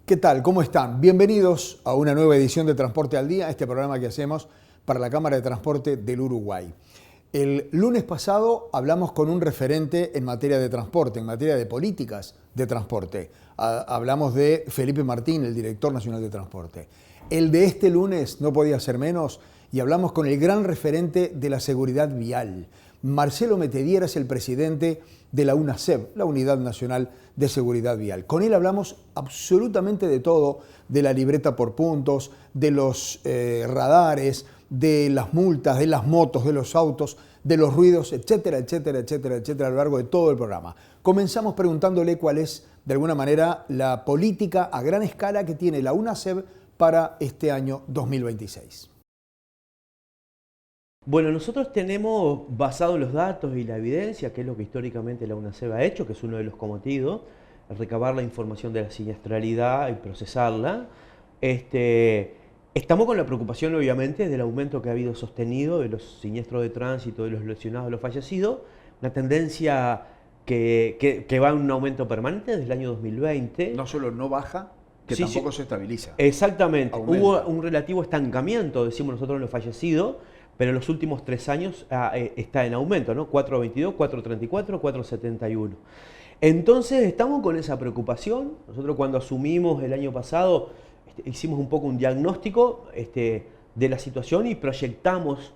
¿Qué tal? ¿Cómo están? Bienvenidos a una nueva edición de Transporte al Día, este programa que hacemos para la Cámara de Transporte del Uruguay. El lunes pasado hablamos con un referente en materia de transporte, en materia de políticas de transporte. Hablamos de Felipe Martín, el director nacional de transporte. El de este lunes no podía ser menos y hablamos con el gran referente de la seguridad vial. Marcelo Metediera es el presidente de la UNASEV, la Unidad Nacional de Seguridad Vial. Con él hablamos absolutamente de todo, de la libreta por puntos, de los radares, de las multas, de las motos, de los autos, de los ruidos, etcétera, etcétera, etcétera, etcétera, a lo largo de todo el programa. Comenzamos preguntándole cuál es, de alguna manera, la política a gran escala que tiene la UNASEV para este año 2026. Bueno, nosotros tenemos, basado en los datos y la evidencia, que es lo que históricamente la UNASEV ha hecho, que es uno de los cometidos, recabar la información de la siniestralidad y procesarla. Estamos con la preocupación, obviamente, del aumento que ha habido sostenido de los siniestros de tránsito, de los lesionados, de los fallecidos, una tendencia que va en un aumento permanente desde el año 2020. No solo no baja, que Sí, tampoco sí, se estabiliza. exactamente. Aumenta. Hubo un relativo estancamiento, decimos nosotros, en los fallecidos, pero en los últimos 3 años está en aumento, ¿no? 422, 434, 471. Entonces estamos con esa preocupación. Nosotros cuando asumimos el año pasado hicimos un poco un diagnóstico de la situación y proyectamos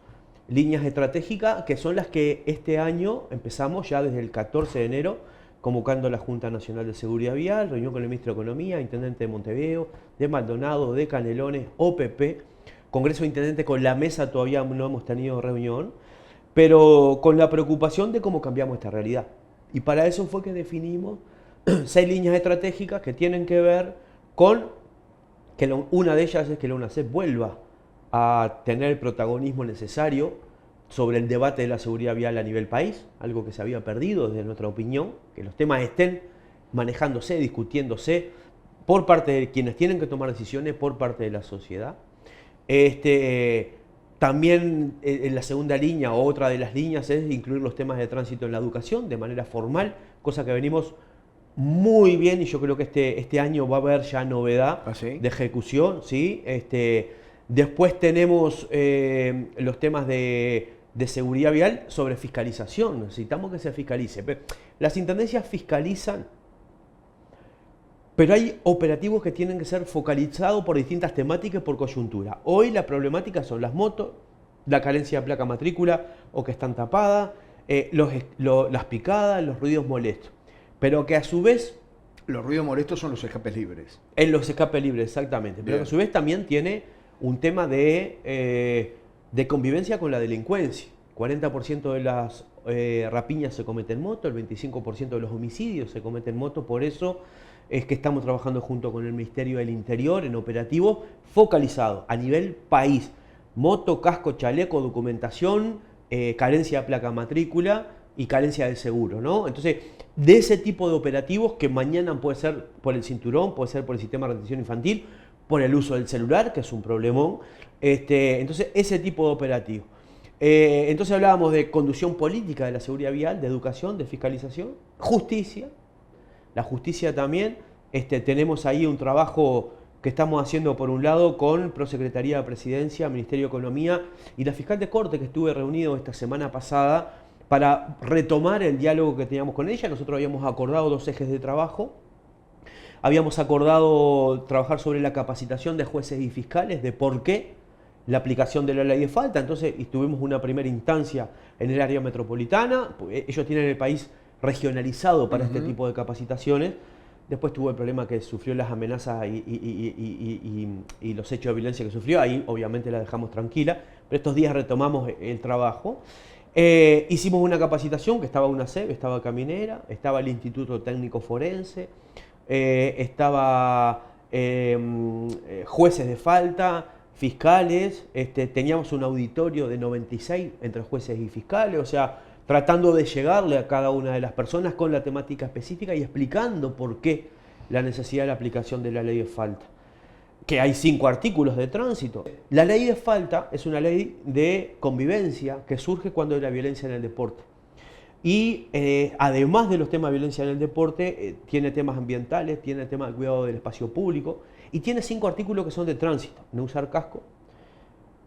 líneas estratégicas que son las que este año empezamos ya desde el 14 de enero convocando a la Junta Nacional de Seguridad Vial, reunión con el Ministro de Economía, Intendente de Montevideo, de Maldonado, de Canelones, OPP, Congreso de Intendentes. Con la mesa todavía no hemos tenido reunión, pero con la preocupación de cómo cambiamos esta realidad. Y para eso fue que definimos 6 líneas estratégicas que tienen que ver con que una de ellas es que la UNASEV vuelva a tener el protagonismo necesario sobre el debate de la seguridad vial a nivel país, algo que se había perdido desde nuestra opinión, que los temas estén manejándose, discutiéndose por parte de quienes tienen que tomar decisiones, por parte de la sociedad. También en la segunda línea, o otra de las líneas, es incluir los temas de tránsito en la educación de manera formal, cosa que venimos muy bien y yo creo que este año va a haber ya novedad de ejecución. ¿Sí? Después tenemos los temas de seguridad vial sobre fiscalización. Necesitamos que se fiscalice. Las intendencias fiscalizan, pero hay operativos que tienen que ser focalizados por distintas temáticas y por coyuntura. Hoy la problemática son las motos, la carencia de placa matrícula o que están tapadas, las picadas, los ruidos molestos. Pero que a su vez... Los ruidos molestos son los escapes libres. En los escapes libres, exactamente. Pero que a su vez también tiene un tema de convivencia con la delincuencia. 40% de las rapiñas se cometen en moto, el 25% de los homicidios se cometen en moto. Por eso es que estamos trabajando junto con el Ministerio del Interior en operativos focalizados a nivel país. Moto, casco, chaleco, documentación, carencia de placa matrícula y carencia de seguro, ¿no? Entonces, de ese tipo de operativos que mañana puede ser por el cinturón, puede ser por el sistema de retención infantil, por el uso del celular, que es un problemón. Entonces, ese tipo de operativos. Entonces hablábamos de conducción política de la seguridad vial, de educación, de fiscalización, justicia. La justicia también, tenemos ahí un trabajo que estamos haciendo por un lado con Prosecretaría de Presidencia, Ministerio de Economía y la Fiscal de Corte, que estuve reunido esta semana pasada para retomar el diálogo que teníamos con ella. Nosotros habíamos acordado 2 ejes de trabajo. Habíamos acordado trabajar sobre la capacitación de jueces y fiscales, de por qué la aplicación de la ley de falta. Entonces tuvimos una primera instancia en el área metropolitana. Ellos tienen el país regionalizado para este tipo de capacitaciones. Después tuvo el problema que sufrió las amenazas y los hechos de violencia que sufrió. Ahí obviamente la dejamos tranquila, pero estos días retomamos el trabajo. Hicimos una capacitación que estaba UNASEV, estaba Caminera, estaba el Instituto Técnico Forense, estaba jueces de falta, fiscales, teníamos un auditorio de 96 entre jueces y fiscales, o sea, tratando de llegarle a cada una de las personas con la temática específica y explicando por qué la necesidad de la aplicación de la ley de falta. Que hay 5 artículos de tránsito. La ley de falta es una ley de convivencia que surge cuando hay la violencia en el deporte. Y además de los temas de violencia en el deporte, tiene temas ambientales, tiene temas de cuidado del espacio público y tiene 5 artículos que son de tránsito: no usar casco,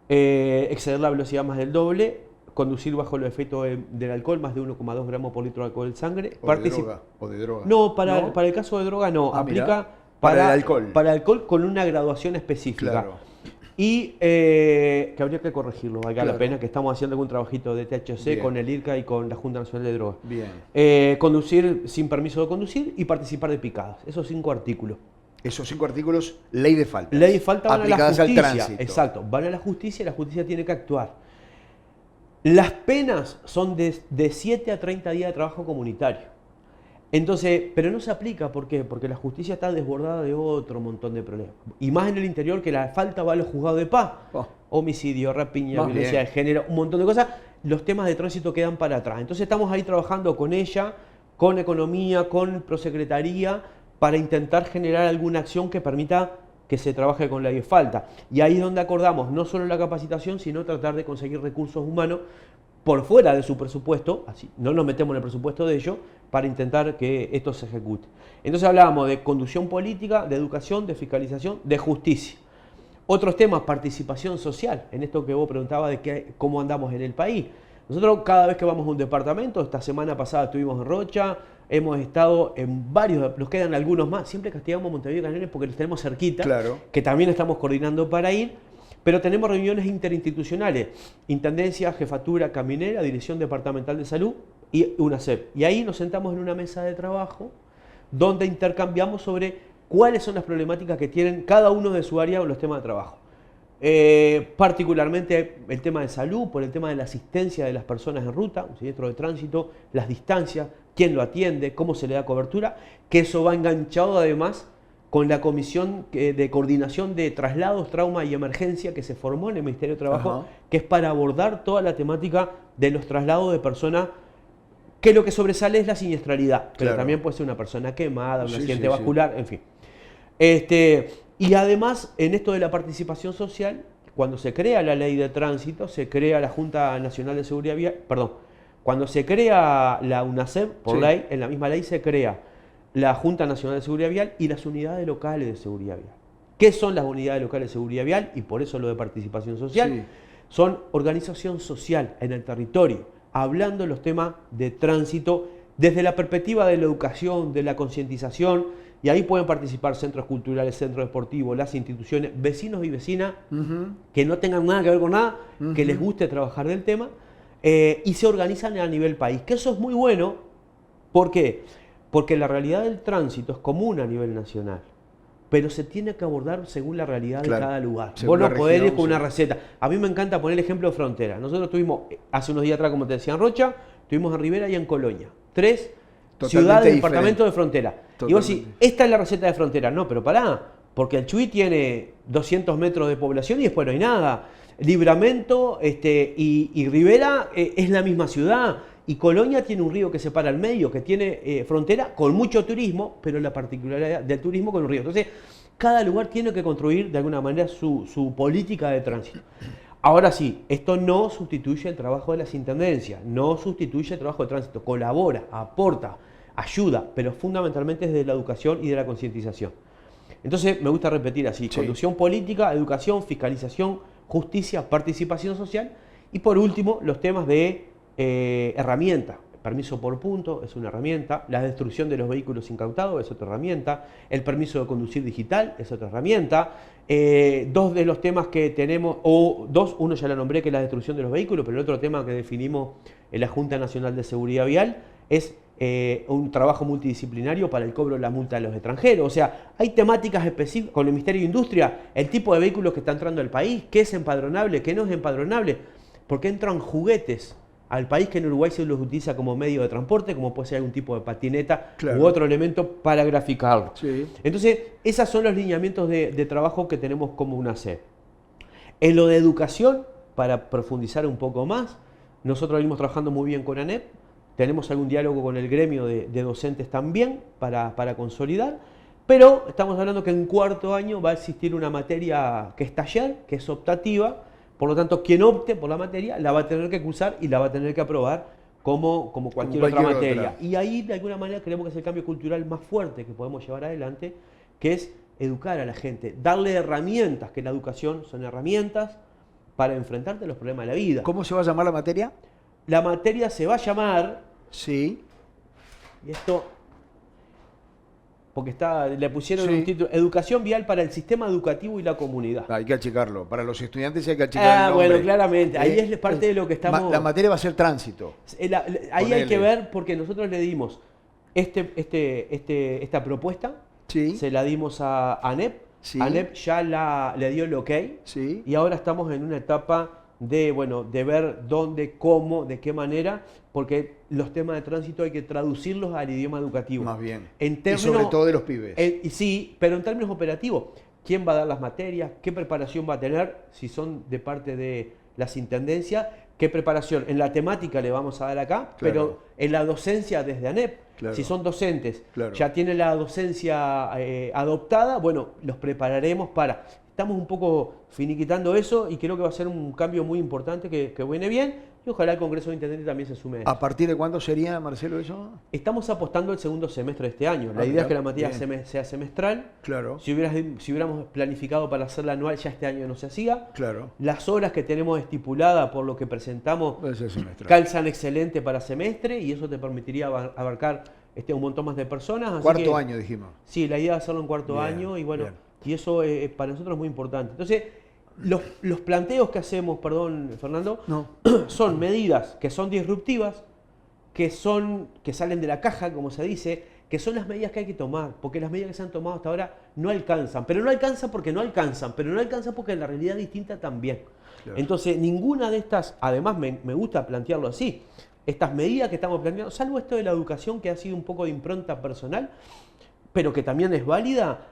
exceder la velocidad más del doble, conducir bajo los efectos del alcohol, más de 1,2 gramos por litro de alcohol en sangre. O de droga. No, para el caso de droga no, aplica mirá, para el alcohol. Para el alcohol con una graduación específica. Claro. Y que habría que corregirlo, valga la pena, que estamos haciendo algún trabajito de THC Bien. con el IRCA y con la Junta Nacional de Drogas. Bien. Conducir sin permiso de conducir y participar de picadas. Esos 5 artículos. Esos 5 artículos, ley de faltas. Ley de falta van aplicadas a la justicia. al tránsito. Exacto, van a la justicia y la justicia tiene que actuar. Las penas son de 7 a 30 días de trabajo comunitario. Entonces, pero no se aplica, ¿por qué? Porque la justicia está desbordada de otro montón de problemas. Y más en el interior, que la falta va a los juzgados de paz. Homicidio, rapiña, violencia de género, un montón de cosas. Los temas de tránsito quedan para atrás. Entonces estamos ahí trabajando con ella, con Economía, con Prosecretaría, para intentar generar alguna acción que permita que se trabaje con la ley de falta. Y ahí es donde acordamos no solo la capacitación, sino tratar de conseguir recursos humanos por fuera de su presupuesto, así no nos metemos en el presupuesto de ellos, para intentar que esto se ejecute. Entonces hablábamos de conducción política, de educación, de fiscalización, de justicia. Otros temas, participación social, en esto que vos preguntabas de cómo andamos en el país. Nosotros cada vez que vamos a un departamento, esta semana pasada estuvimos en Rocha, hemos estado en varios, nos quedan algunos más, siempre castigamos a Montevideo y Canelones porque los tenemos cerquita, claro, que también estamos coordinando para ir, pero tenemos reuniones interinstitucionales, Intendencia, Jefatura, Caminera, Dirección Departamental de Salud y UNACEP. Y ahí nos sentamos en una mesa de trabajo donde intercambiamos sobre cuáles son las problemáticas que tienen cada uno de su área con los temas de trabajo. Particularmente el tema de salud, por el tema de la asistencia de las personas en ruta, un siniestro de tránsito, las distancias, quién lo atiende, cómo se le da cobertura, que eso va enganchado además con la Comisión de Coordinación de Traslados, Trauma y Emergencia que se formó en el Ministerio de Trabajo, que es para abordar toda la temática de los traslados de personas, que lo que sobresale es la siniestralidad, pero también puede ser una persona quemada, un accidente vascular, en fin. Y además, en esto de la participación social, cuando se crea la ley de tránsito, se crea la Junta Nacional de Seguridad Vial, cuando se crea la UNACEP, por ley, en la misma ley se crea la Junta Nacional de Seguridad Vial y las unidades locales de seguridad vial. ¿Qué son las unidades locales de seguridad vial? Y por eso lo de participación social. Son organización social en el territorio, hablando de los temas de tránsito desde la perspectiva de la educación, de la concientización, y ahí pueden participar centros culturales, centros deportivos, las instituciones, vecinos y vecinas que no tengan nada que ver con nada, que les guste trabajar del tema, y se organizan a nivel país, que eso es muy bueno. ¿Por qué? Porque la realidad del tránsito es común a nivel nacional, pero se tiene que abordar según la realidad de cada lugar. Vos no podés ir con una receta. A mí me encanta poner el ejemplo de frontera. Nosotros estuvimos hace unos días atrás, como te decía, en Rocha, estuvimos en Rivera y en Colonia. 3 ciudades, departamentos de frontera. Y vos decís, esta es la receta de frontera. No, pero pará, porque el Chuy tiene 200 metros de población y después no hay nada. Libramento y Rivera es la misma ciudad. Y Colonia tiene un río que separa al medio, que tiene frontera con mucho turismo, pero la particularidad del turismo con un río. Entonces, cada lugar tiene que construir de alguna manera su política de tránsito. Ahora sí, esto no sustituye el trabajo de las intendencias, no sustituye el trabajo de tránsito, colabora, aporta, ayuda, pero fundamentalmente es de la educación y de la concientización. Entonces, me gusta repetir así: conducción política, educación, fiscalización, justicia, participación social y por último, los temas de herramientas. Permiso por punto es una herramienta, la destrucción de los vehículos incautados es otra herramienta, el permiso de conducir digital es otra herramienta. Dos de los temas que tenemos, uno ya lo nombré, que es la destrucción de los vehículos, pero el otro tema que definimos en la Junta Nacional de Seguridad Vial es un trabajo multidisciplinario para el cobro de la multa de los extranjeros. O sea, hay temáticas específicas con el Ministerio de Industria, el tipo de vehículos que está entrando al país, qué es empadronable, qué no es empadronable, porque entran juguetes al país que en Uruguay se los utiliza como medio de transporte, como puede ser algún tipo de patineta u otro elemento para graficarlo. Entonces, esos son los lineamientos de trabajo que tenemos como UNACEP. En lo de educación, para profundizar un poco más, nosotros venimos trabajando muy bien con ANEP, tenemos algún diálogo con el gremio de docentes también para consolidar, pero estamos hablando que en cuarto año va a existir una materia que es taller, que es optativa. Por lo tanto, quien opte por la materia la va a tener que cursar y la va a tener que aprobar como cualquier otra materia. otra. Y ahí, de alguna manera, creemos que es el cambio cultural más fuerte que podemos llevar adelante, que es educar a la gente, darle herramientas, que la educación son herramientas para enfrentarte a los problemas de la vida. ¿Cómo se va a llamar la materia? La materia se va a llamar, Sí. y esto, porque le pusieron Sí. un título, Educación Vial para el Sistema Educativo y la Comunidad. Hay que achicarlo. Para los estudiantes hay que achicar el nombre. Bueno, claramente, ahí es parte de lo que estamos... La materia va a ser tránsito. Ahí hay Ponele. que ver, porque nosotros le dimos esta propuesta, Sí. se la dimos a ANEP, Sí. ANEP ya le dio el ok, Sí. y ahora estamos en una etapa de ver dónde, cómo, de qué manera, porque los temas de tránsito hay que traducirlos al idioma educativo. Más bien. En Y términos, sobre todo de los pibes. y sí, pero en términos operativos, ¿quién va a dar las materias? ¿Qué preparación va a tener? Si son de parte de las intendencias, ¿qué preparación? En la temática le vamos a dar acá, Claro. pero en la docencia desde ANEP, Claro. si son docentes, Claro. ya tienen la docencia adoptada, bueno, los prepararemos para... Estamos un poco finiquitando eso y creo que va a ser un cambio muy importante que viene bien, y ojalá el Congreso de Intendentes también se sume a eso. ¿A partir de cuándo sería, Marcelo, eso? Estamos apostando el segundo semestre de este año. La Ah, idea mira, es que la materia bien. sea semestral. Claro. Si hubiéramos planificado para hacerla anual, ya este año no se hacía. Claro. Las horas que tenemos estipuladas por lo que presentamos Puede ser semestral. calzan excelente para semestre, y eso te permitiría abarcar un montón más de personas. Así Cuarto que, año, dijimos. Sí, la idea es hacerlo en cuarto Bien, año, y bueno, bien. y eso para nosotros es muy importante. Entonces, los planteos que hacemos, perdón, Fernando, No. son medidas que son disruptivas, que salen de la caja, como se dice, que son las medidas que hay que tomar, porque las medidas que se han tomado hasta ahora no alcanzan, pero no alcanzan porque no alcanzan, pero no alcanzan porque la realidad es distinta también. Claro. Entonces, ninguna de estas, además me gusta plantearlo así, estas medidas que estamos planteando, salvo esto de la educación, que ha sido un poco de impronta personal, pero que también es válida.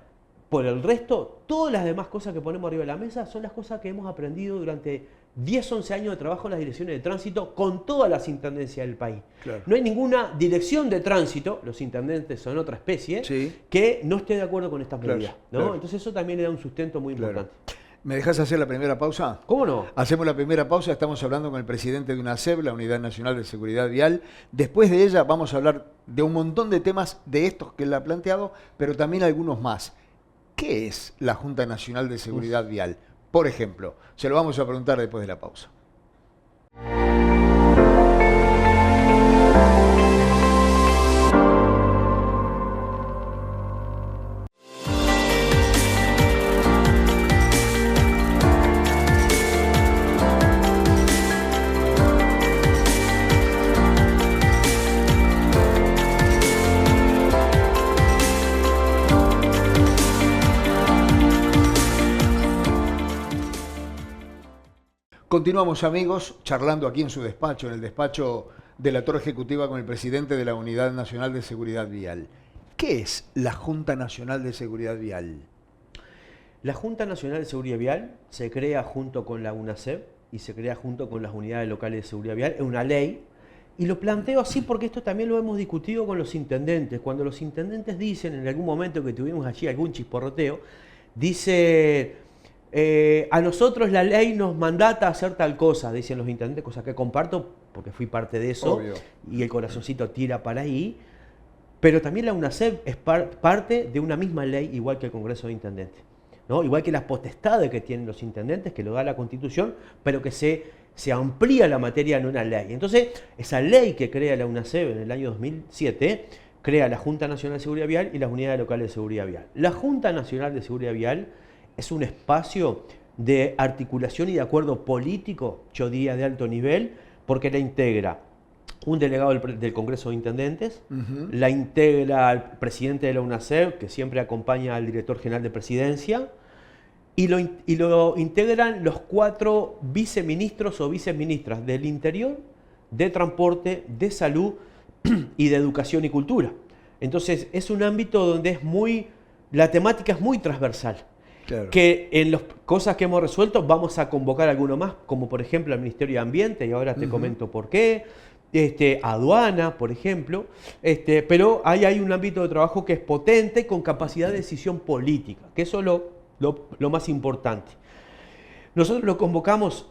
Por el resto, todas las demás cosas que ponemos arriba de la mesa son las cosas que hemos aprendido durante 10, 11 años de trabajo en las direcciones de tránsito con todas las intendencias del país. Claro. No hay ninguna dirección de tránsito, los intendentes son otra especie, Sí. que no esté de acuerdo con estas Claro, medidas, ¿no? claro. Entonces eso también le da un sustento muy Claro. importante. ¿Me dejas hacer la primera pausa? ¿Cómo no? Hacemos la primera pausa, estamos hablando con el presidente de UNASEV, la Unidad Nacional de Seguridad Vial. Después de ella vamos a hablar de un montón de temas de estos que él ha planteado, pero también algunos más. ¿Qué es la Junta Nacional de Seguridad Vial? Por ejemplo, se lo vamos a preguntar después de la pausa. Continuamos, amigos, charlando aquí en su despacho, en el despacho de la Torre Ejecutiva con el presidente de la Unidad Nacional de Seguridad Vial. ¿Qué es la Junta Nacional de Seguridad Vial? La Junta Nacional de Seguridad Vial se crea junto con la UNASEV y se crea junto con las unidades locales de seguridad vial. Es una ley. Y lo planteo así porque esto también lo hemos discutido con los intendentes. Cuando los intendentes dicen, en algún momento que tuvimos allí algún chisporroteo, dice, a nosotros la ley nos mandata a hacer tal cosa, dicen los intendentes, cosa que comparto porque fui parte de eso. Obvio. Y el corazoncito tira para ahí. Pero también la UNASEV es parte de una misma ley, igual que el Congreso de Intendentes, ¿no? Igual que las potestades que tienen los intendentes, que lo da la Constitución, pero que se amplía la materia en una ley. Entonces, esa ley que crea la UNASEV en el año 2007, crea la Junta Nacional de Seguridad Vial y las unidades locales de seguridad vial. La Junta Nacional de Seguridad Vial es un espacio de articulación y de acuerdo político, yo diría de alto nivel, porque la integra un delegado del Congreso de Intendentes, la integra el presidente de la UNASEV, que siempre acompaña al director general de Presidencia, y lo integran los 4 viceministros o viceministras del Interior, de Transporte, de Salud y de Educación y Cultura. Entonces es un ámbito donde la temática es muy transversal. Claro. Que en las cosas que hemos resuelto vamos a convocar alguno más, como por ejemplo el Ministerio de Ambiente, y ahora te comento por qué, aduana, por ejemplo, pero hay un ámbito de trabajo que es potente, con capacidad de decisión política, que eso es lo más importante. Nosotros lo convocamos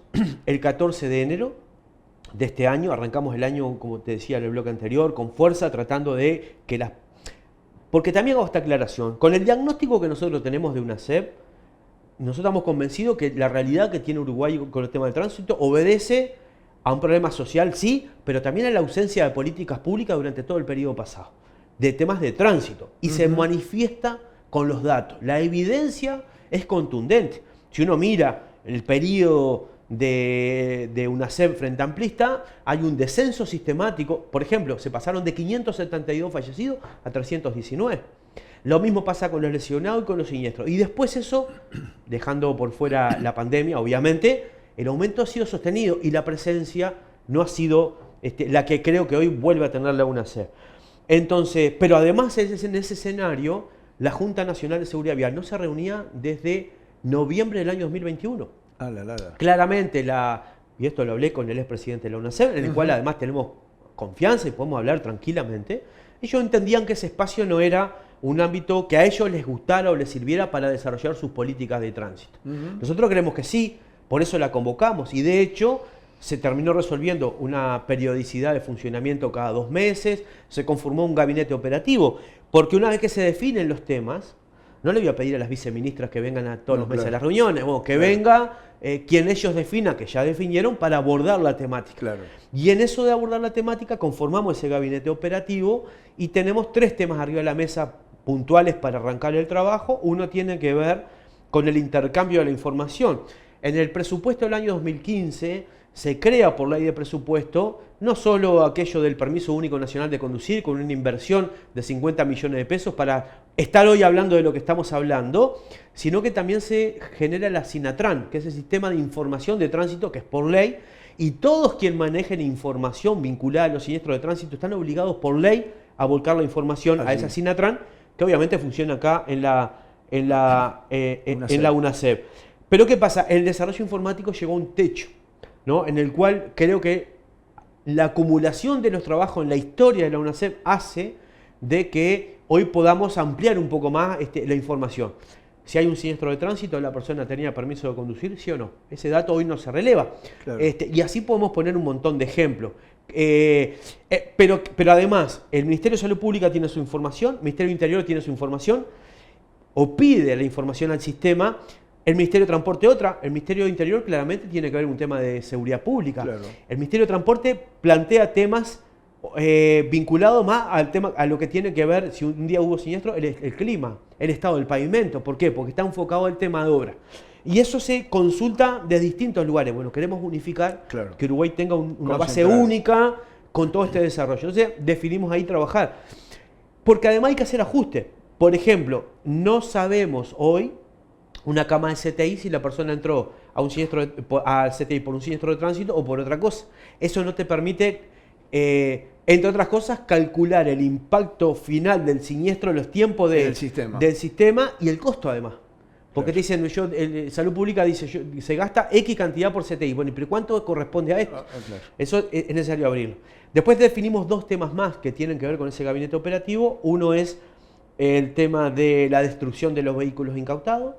el 14 de enero, de este año. Arrancamos el año, como te decía en el bloque anterior, con fuerza, tratando de que las... Porque también hago esta aclaración. Con el diagnóstico que nosotros tenemos de UNACEP, nosotros estamos convencidos que la realidad que tiene Uruguay con el tema del tránsito obedece a un problema social, sí, pero también a la ausencia de políticas públicas durante todo el periodo pasado, de temas de tránsito. Y se manifiesta con los datos. La evidencia es contundente. Si uno mira el periodo de UNACEP frente amplista, hay un descenso sistemático. Por ejemplo, se pasaron de 572 fallecidos a 319. Lo mismo pasa con los lesionados y con los siniestros. Y después eso, dejando por fuera la pandemia, obviamente, el aumento ha sido sostenido y la presencia no ha sido la que creo que hoy vuelve a tener la UNACEP. Entonces, pero además en ese escenario, la Junta Nacional de Seguridad Vial no se reunía desde noviembre del año 2021. Claramente, y esto lo hablé con el expresidente de la UNACEP, en el cual además tenemos confianza y podemos hablar tranquilamente, ellos entendían que ese espacio no era un ámbito que a ellos les gustara o les sirviera para desarrollar sus políticas de tránsito. Nosotros creemos que sí, por eso la convocamos y de hecho se terminó resolviendo una periodicidad de funcionamiento cada 2 meses, se conformó un gabinete operativo, porque una vez que se definen los temas, no le voy a pedir a las viceministras que vengan a todos los meses a las reuniones, que venga quien ellos definan, que ya definieron, para abordar la temática. Y en eso de abordar la temática conformamos ese gabinete operativo y tenemos 3 temas arriba de la mesa puntuales para arrancar el trabajo. Uno tiene que ver con el intercambio de la información. En el presupuesto del año 2015 se crea por ley de presupuesto no solo aquello del permiso único nacional de conducir con una inversión de 50 millones de pesos para estar hoy hablando de lo que estamos hablando, sino que también se genera la SINATRAN, que es el sistema de información de tránsito que es por ley, y todos quienes manejen información vinculada a los siniestros de tránsito están obligados por ley a volcar la información a esa SINATRAN, que obviamente funciona acá en la UNACEP. Pero ¿qué pasa? El desarrollo informático llegó a un techo, ¿no? En el cual creo que la acumulación de los trabajos en la historia de la UNACEP hace de que hoy podamos ampliar un poco más la información. Si hay un siniestro de tránsito, la persona tenía permiso de conducir, ¿sí o no? Ese dato hoy no se releva. Y así podemos poner un montón de ejemplos. Pero además, el Ministerio de Salud Pública tiene su información, el Ministerio del Interior tiene su información, o pide la información al sistema. El Ministerio de Transporte otra, el Ministerio de Interior claramente tiene que ver un tema de seguridad pública. El Ministerio de Transporte plantea temas vinculados más al tema, a lo que tiene que ver, si un día hubo siniestro, el clima, el estado del pavimento. ¿Por qué? Porque está enfocado el tema de obra. Y eso se consulta de distintos lugares. Bueno, queremos unificar, que Uruguay tenga una base única con todo este desarrollo. Entonces definimos ahí trabajar. Porque además hay que hacer ajustes. Por ejemplo, no sabemos hoy una cama de CTI si la persona entró a un siniestro al CTI por un siniestro de tránsito o por otra cosa. Eso no te permite, entre otras cosas, calcular el impacto final del siniestro, los tiempos del sistema y el costo además. Porque te dicen, Salud Pública dice, se gasta X cantidad por CTI. Bueno, pero ¿cuánto corresponde a esto? Eso es necesario abrirlo. Después definimos 2 temas más que tienen que ver con ese gabinete operativo. Uno es el tema de la destrucción de los vehículos incautados.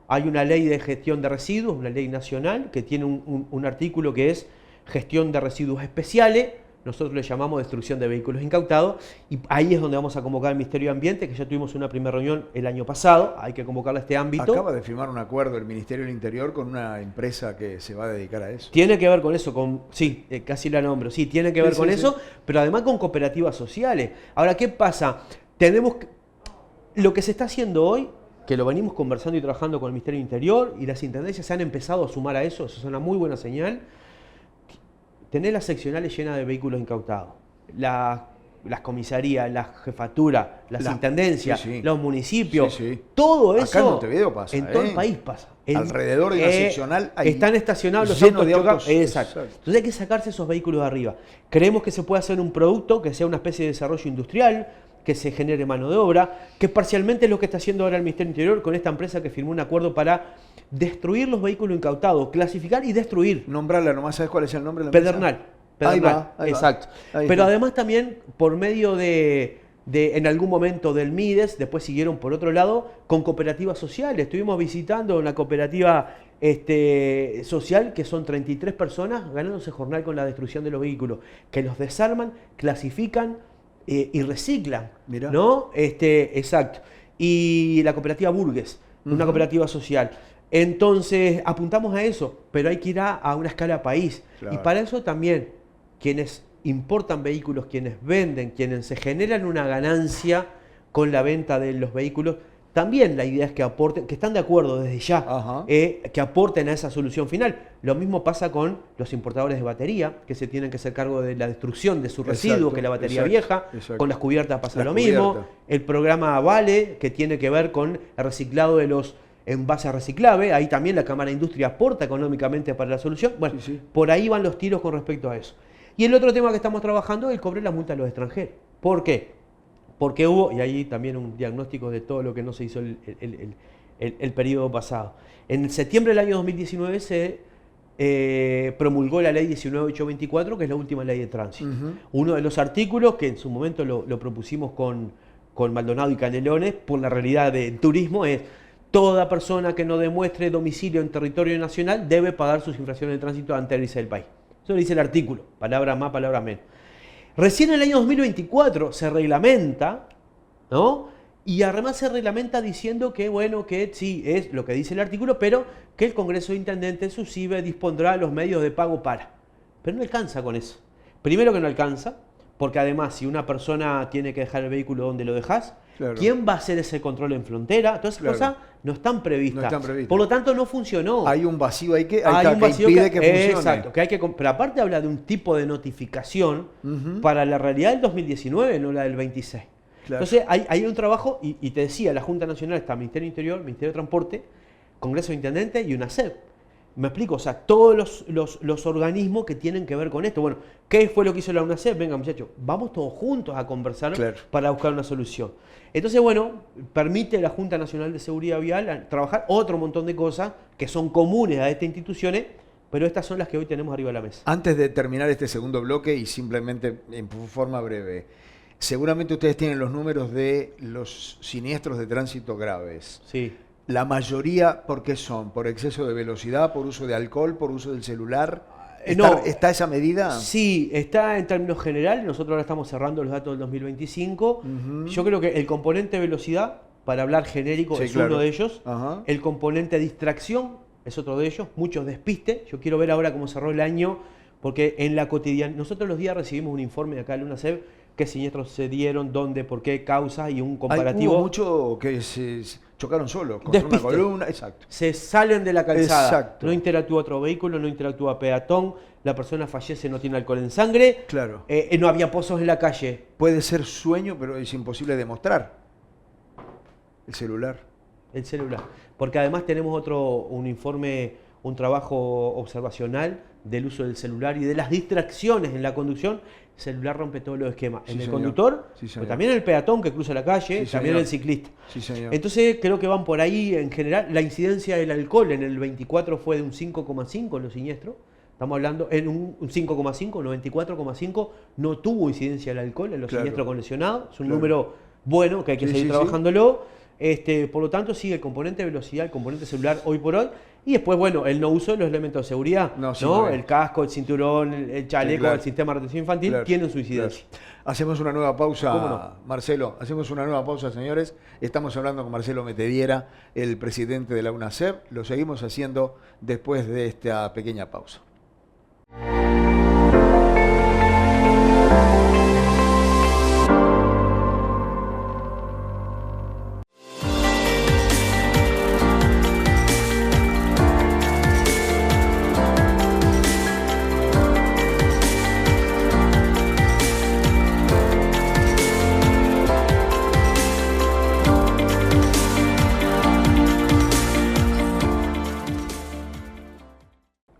Hay una ley de gestión de residuos, una ley nacional, que tiene un artículo que es gestión de residuos especiales. Nosotros le llamamos destrucción de vehículos incautados. Y ahí es donde vamos a convocar al Ministerio de Ambiente, que ya tuvimos una primera reunión el año pasado. Hay que convocarle a este ámbito. Acaba de firmar un acuerdo el Ministerio del Interior con una empresa que se va a dedicar a eso. Tiene que ver con eso, sí, casi la nombro. Sí, tiene que ver con eso, pero además con cooperativas sociales. Ahora, ¿qué pasa? Lo que se está haciendo hoy, que lo venimos conversando y trabajando con el Ministerio del Interior, y las intendencias se han empezado a sumar a eso es una muy buena señal. Tener las seccionales llenas de vehículos incautados, las comisarías, las jefaturas, las intendencias, los municipios, todo eso. Acá en Montevideo pasa. En todo el país pasa. Alrededor de la seccional están estacionados los autos chocados. Exacto. Entonces hay que sacarse esos vehículos de arriba. Creemos que se puede hacer un producto que sea una especie de desarrollo industrial, que se genere mano de obra, que parcialmente es lo que está haciendo ahora el Ministerio del Interior con esta empresa que firmó un acuerdo para destruir los vehículos incautados, clasificar y destruir. Nombrarla nomás, ¿sabes cuál es el nombre de la empresa? Pedernal. Ahí va, exacto. Pero además también por medio de en algún momento del MIDES, después siguieron por otro lado con cooperativas sociales. Estuvimos visitando una cooperativa social que son 33 personas ganándose jornal con la destrucción de los vehículos, que los desarman, clasifican y reciclan. Mirá. ¿No? Exacto. Y la cooperativa Burgues, una cooperativa social. Entonces apuntamos a eso, pero hay que ir a una escala país. Claro. Y para eso también quienes importan vehículos, quienes venden, quienes se generan una ganancia con la venta de los vehículos, también la idea es que aporten, que están de acuerdo desde ya, que aporten a esa solución final. Lo mismo pasa con los importadores de batería, que se tienen que hacer cargo de la destrucción de su residuo, que es la batería vieja. Con las cubiertas pasa lo mismo. El programa Vale, que tiene que ver con el reciclado de los envases reciclables, ahí también la Cámara de Industria aporta económicamente para la solución. Bueno, por ahí van los tiros con respecto a eso. Y el otro tema que estamos trabajando es el cobre de la multa a los extranjeros. ¿Por qué? Porque hubo, y ahí también un diagnóstico de todo lo que no se hizo el periodo pasado. En septiembre del año 2019 se promulgó la ley 19824, que es la última ley de tránsito. Uno de los artículos que en su momento lo propusimos con Maldonado y Canelones, por la realidad del turismo, es: toda persona que no demuestre domicilio en territorio nacional debe pagar sus infracciones de tránsito antes de irse del país. Eso lo dice el artículo, palabras más, palabras menos. Recién en el año 2024 se reglamenta, ¿no? Y además se reglamenta diciendo que, bueno, que sí, es lo que dice el artículo, pero que el Congreso de Intendentes, SUSIBE, dispondrá los medios de pago para. Pero no alcanza con eso. Primero que no alcanza, porque además si una persona tiene que dejar el vehículo donde lo dejas, ¿quién va a hacer ese control en frontera? Todas esas cosas no están previstas. Por lo tanto, no funcionó. Hay un vacío ahí que impide que funcione. Exacto. Pero aparte habla de un tipo de notificación para la realidad del 2019, no la del 26. Entonces, hay un trabajo, y te decía, la Junta Nacional está Ministerio del Interior, Ministerio de Transporte, Congreso de Intendentes y UNACEP. Me explico, o sea, todos los organismos que tienen que ver con esto. Bueno, ¿qué fue lo que hizo la UNACEP? Venga, muchachos, vamos todos juntos a conversar para buscar una solución. Entonces, bueno, permite a la Junta Nacional de Seguridad Vial trabajar otro montón de cosas que son comunes a estas instituciones, pero estas son las que hoy tenemos arriba de la mesa. Antes de terminar este segundo bloque, y simplemente en forma breve, seguramente ustedes tienen los números de los siniestros de tránsito graves. Sí. La mayoría, ¿por qué son? ¿Por exceso de velocidad, por uso de alcohol, por uso del celular? ¿Está esa medida? Sí, está en términos generales. Nosotros ahora estamos cerrando los datos del 2025. Yo creo que el componente velocidad, para hablar genérico, es uno de ellos. El componente distracción es otro de ellos. Muchos despistes. Yo quiero ver ahora cómo cerró el año, porque en la cotidiana... Nosotros los días recibimos un informe de acá de UNACEP, qué siniestros se dieron, dónde, por qué, causas y un comparativo. Hubo mucho que se chocaron solos contra una columna. Exacto. Se salen de la calzada. Exacto. No interactúa otro vehículo, no interactúa peatón, la persona fallece, no tiene alcohol en sangre. Claro. No había pozos en la calle. Puede ser sueño, pero es imposible demostrar. El celular. El celular. Porque además tenemos un informe, un trabajo observacional del uso del celular y de las distracciones en la conducción. El celular rompe todos los esquemas. En el conductor, pero también el peatón que cruza la calle, también el ciclista. Entonces creo que van por ahí en general. La incidencia del alcohol en el 24 fue de un 5,5 en los siniestros. Estamos hablando en un 5,5, 94,5 no tuvo incidencia el alcohol en los siniestros con lesionados. Es un número bueno que hay que seguir trabajándolo. Por lo tanto, sigue el componente de velocidad, el componente celular hoy por hoy. Y después, bueno, el no uso de los elementos de seguridad, el casco, el cinturón, el chaleco, el sistema de retención infantil, tienen su incidencia. Hacemos una nueva pausa, Marcelo. Hacemos una nueva pausa, señores. Estamos hablando con Marcelo Metediera, el presidente de la UNACEP. Lo seguimos haciendo después de esta pequeña pausa.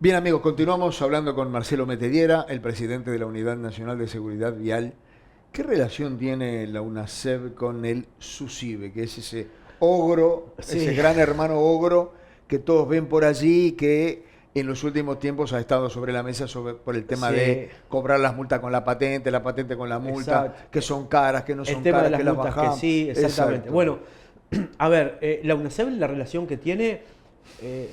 Bien, amigos, continuamos hablando con Marcelo Metediera, el presidente de la Unidad Nacional de Seguridad Vial. ¿Qué relación tiene la UNACEP con el SUSIBE, que es ese ogro, ese gran hermano ogro que todos ven por allí, que en los últimos tiempos ha estado sobre la mesa por el tema Sí. de cobrar las multas con la patente con la multa, Exacto. que son caras, que no son El tema caras, de que las las multas, bajamos. que sí, exactamente. Exacto. Bueno, a ver, la UNACEB, la relación que tiene,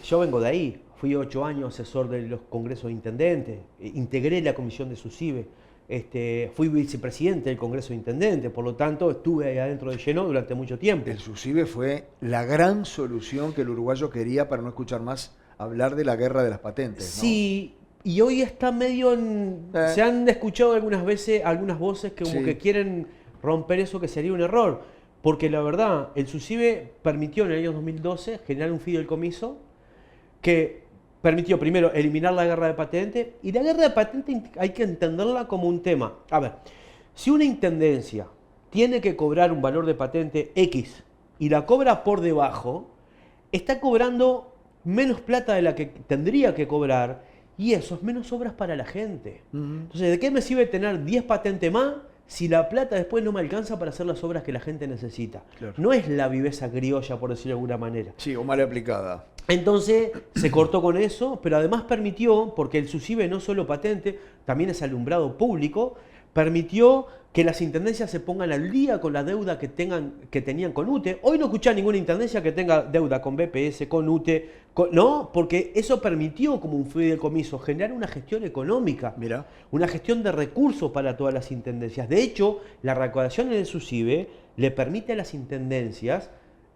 yo vengo de ahí, fui 8 años asesor de los congresos de intendentes, integré la comisión de SUSIBE, fui vicepresidente del Congreso de Intendentes, por lo tanto estuve ahí adentro de lleno durante mucho tiempo. El SUSIBE fue la gran solución que el uruguayo quería para no escuchar más hablar de la guerra de las patentes, ¿no? Sí, y hoy está medio en... Se han escuchado algunas veces algunas voces que como Sí. que quieren romper eso, que sería un error. Porque la verdad, el SUSIBE permitió en el año 2012 generar un fideicomiso que permitió primero eliminar la guerra de patente, y la guerra de patente hay que entenderla como un tema. A ver, si una intendencia tiene que cobrar un valor de patente X y la cobra por debajo, está cobrando menos plata de la que tendría que cobrar, y eso es menos obras para la gente. Entonces, ¿de qué me sirve tener 10 patentes más si la plata después no me alcanza para hacer las obras que la gente necesita? Claro. No es la viveza criolla, por decirlo de alguna manera. Sí, o mal aplicada. Entonces se cortó con eso, pero además permitió, porque el SUSIBE no solo patente, también es alumbrado público, permitió que las intendencias se pongan al día con la deuda que tenían con UTE. Hoy no escuché a ninguna intendencia que tenga deuda con BPS, con UTE, no, porque eso permitió, como un fideicomiso, generar una gestión económica, Mira. una gestión de recursos para todas las intendencias. De hecho, la recaudación en el SUSIBE le permite a las intendencias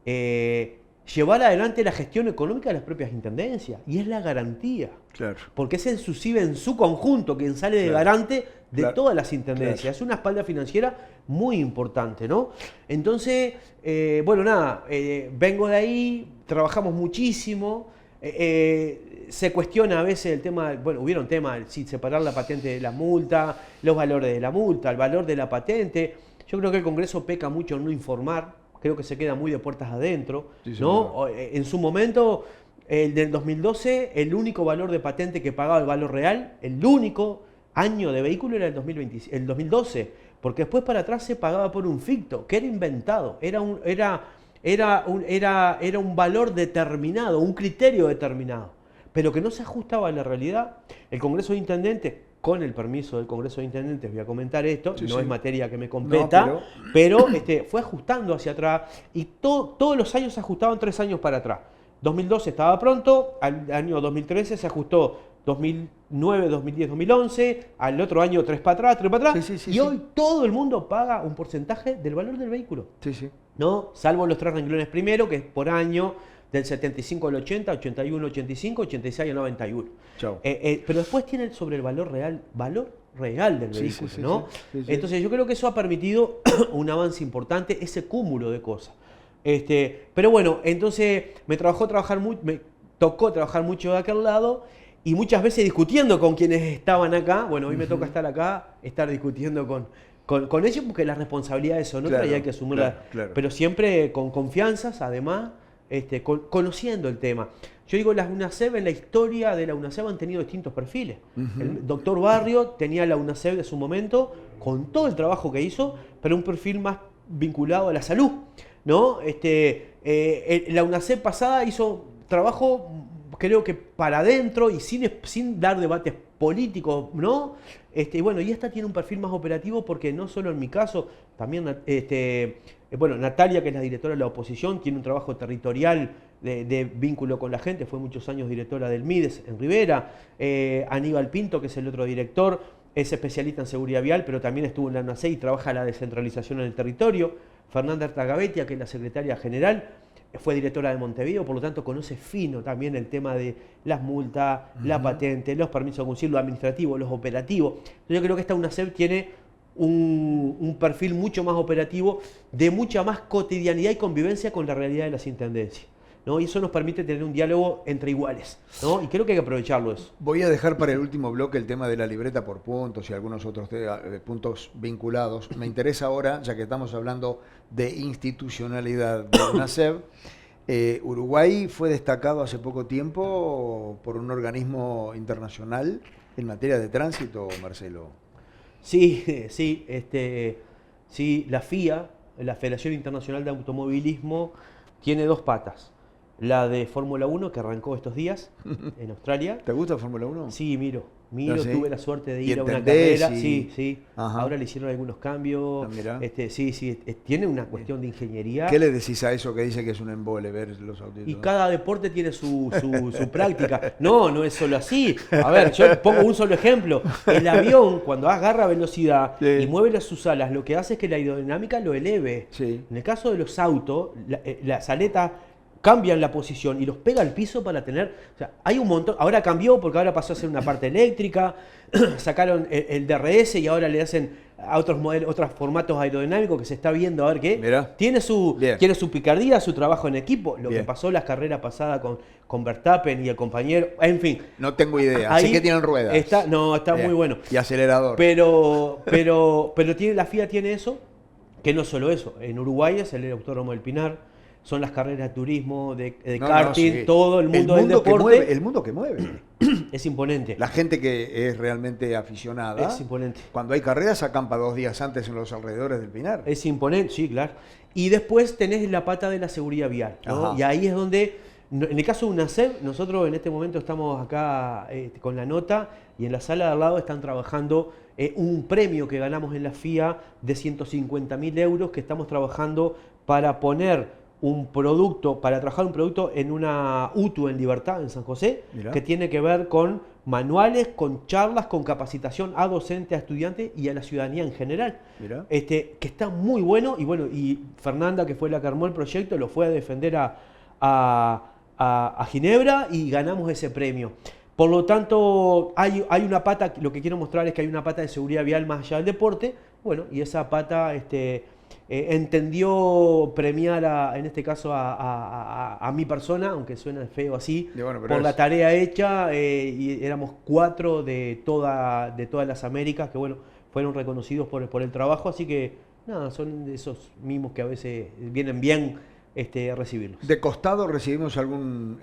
llevar adelante la gestión económica de las propias intendencias, y es la garantía. Claro. Porque es el SUSIBE en su conjunto quien sale de Claro. garante de Claro. todas las intendencias. Claro. Es una espalda financiera muy importante, ¿no? Entonces, bueno, nada, vengo de ahí, trabajamos muchísimo, se cuestiona a veces el tema, bueno, hubieron temas, sí, separar la patente de la multa, los valores de la multa, el valor de la patente. Yo creo que el Congreso peca mucho en no informar. Creo que se queda muy de puertas adentro, Sí, ¿no? En su momento, el del 2012, el único valor de patente que pagaba el valor real, el único año de vehículo era el 2012, porque después para atrás se pagaba por un ficto, que era inventado, era un valor determinado, un criterio determinado, pero que no se ajustaba a la realidad. El Congreso de Intendentes, con el permiso del Congreso de Intendentes, voy a comentar esto, Sí, no sí. es materia que me competa, No, pero fue ajustando hacia atrás, y todos los años se ajustaban 3 años para atrás. 2012 estaba pronto, al año 2013 se ajustó 2009, 2010, 2011, al otro año 3 para atrás, Sí, sí, sí, y sí. hoy todo el mundo paga un porcentaje del valor del vehículo, Sí, sí. ¿no? Salvo los 3 renglones primero, que es por año, del 75 al 80, 81 al 85, 86 al 91. Chao. Pero después tiene sobre el valor real del Sí, vehículo, sí, sí, ¿no? sí, sí, sí. Entonces yo creo que eso ha permitido un avance importante, ese cúmulo de cosas. Pero bueno, entonces me tocó trabajar mucho de aquel lado, y muchas veces discutiendo con quienes estaban acá. Bueno, hoy me toca estar acá, estar discutiendo con ellos, porque las responsabilidades son otras, Claro, y hay que asumirlas, claro, claro. pero siempre con confianzas, además, conociendo el tema. Yo digo, las UNACEB, en la historia de la UNACEB han tenido distintos perfiles. El doctor Barrio tenía la UNACEB de su momento, con todo el trabajo que hizo, pero un perfil más vinculado a la salud, ¿no? La UNACEB pasada hizo trabajo, creo que para adentro, y sin dar debates políticos, ¿no? Y bueno, y esta tiene un perfil más operativo, porque no solo en mi caso, también bueno, Natalia, que es la directora de la oposición, tiene un trabajo territorial de vínculo con la gente, fue muchos años directora del MIDES en Rivera. Aníbal Pinto, que es el otro director, es especialista en seguridad vial, pero también estuvo en la UNACEB y trabaja la descentralización en el territorio. Fernanda Artagabetia, que es la secretaria general, fue directora de Montevideo, por lo tanto conoce fino también el tema de las multas, la patente, los permisos de conducir, lo administrativo, los operativos. Yo creo que esta UNACEB tiene un perfil mucho más operativo, de mucha más cotidianidad y convivencia con la realidad de las intendencias, ¿no? Y eso nos permite tener un diálogo entre iguales, ¿no? Y creo que hay que aprovecharlo eso. Voy a dejar para el último bloque el tema de la libreta por puntos y algunos otros puntos vinculados. Me interesa ahora, ya que estamos hablando de institucionalidad de UNACEB, Uruguay fue destacado hace poco tiempo por un organismo internacional en materia de tránsito, Marcelo. Sí, sí, sí, la FIA, la Federación Internacional de Automovilismo, tiene 2 patas. la de Fórmula 1 que arrancó estos días en Australia. ¿Te gusta Fórmula 1? Sí, miro, ¿Ah, sí? tuve la suerte de ¿Y ir a una entendés carrera. y- Sí. Ajá. Ahora le hicieron algunos cambios. Ah, mirá. Sí, tiene una cuestión de ingeniería. ¿Qué le decís a eso que dice que es un embole ver los autitos? Y cada deporte tiene su práctica. No es solo así. A ver, yo pongo un solo ejemplo. El avión, cuando agarra velocidad Sí. y mueve sus alas, lo que hace es que la aerodinámica lo eleve. Sí. En el caso de los autos, las aletas cambian la posición y los pega al piso para tener... O sea, hay un montón... Ahora cambió porque ahora pasó a ser una parte eléctrica, sacaron el DRS y ahora le hacen a otros modelos, otros formatos aerodinámicos que se está viendo a ver qué. Mirá. Tiene su picardía, su trabajo en equipo, lo Bien. que pasó las carreras pasadas con Verstappen y el compañero, en fin. No tengo idea. Ahí Sé que tienen ruedas. está Bien. muy bueno. Y acelerador. Pero la FIA tiene eso, que no solo eso. En Uruguay es el Autódromo del Pinar, son las carreras de turismo, de No, karting, sí. todo el mundo del que deporte. mueve, el mundo que mueve. Es imponente. La gente que es realmente aficionada, Es imponente. cuando hay carreras acampa 2 días antes en los alrededores del Pinar. Es imponente, sí, claro. Y después tenés la pata de la seguridad vial, ¿no? Ajá. Y ahí es donde, en el caso de UNACEB, nosotros en este momento estamos acá con la nota y en la sala de al lado están trabajando un premio que ganamos en la FIA de 150.000 euros que estamos trabajando para poner para trabajar un producto en una UTU en Libertad, en San José, Mirá. que tiene que ver con manuales, con charlas, con capacitación a docentes, a estudiantes y a la ciudadanía en general. Mirá. Que está muy bueno, y Fernanda, que fue la que armó el proyecto, lo fue a defender a Ginebra y ganamos ese premio. Por lo tanto, hay una pata, lo que quiero mostrar es que hay una pata de seguridad vial más allá del deporte, bueno, y esa pata entendió premiar, en este caso, a mi persona, aunque suena feo así, Bueno, por la tarea hecha, y éramos 4 de todas las Américas que, bueno, fueron reconocidos por el trabajo, así que, nada, son de esos mimos que a veces vienen bien recibirlos. ¿De costado recibimos algún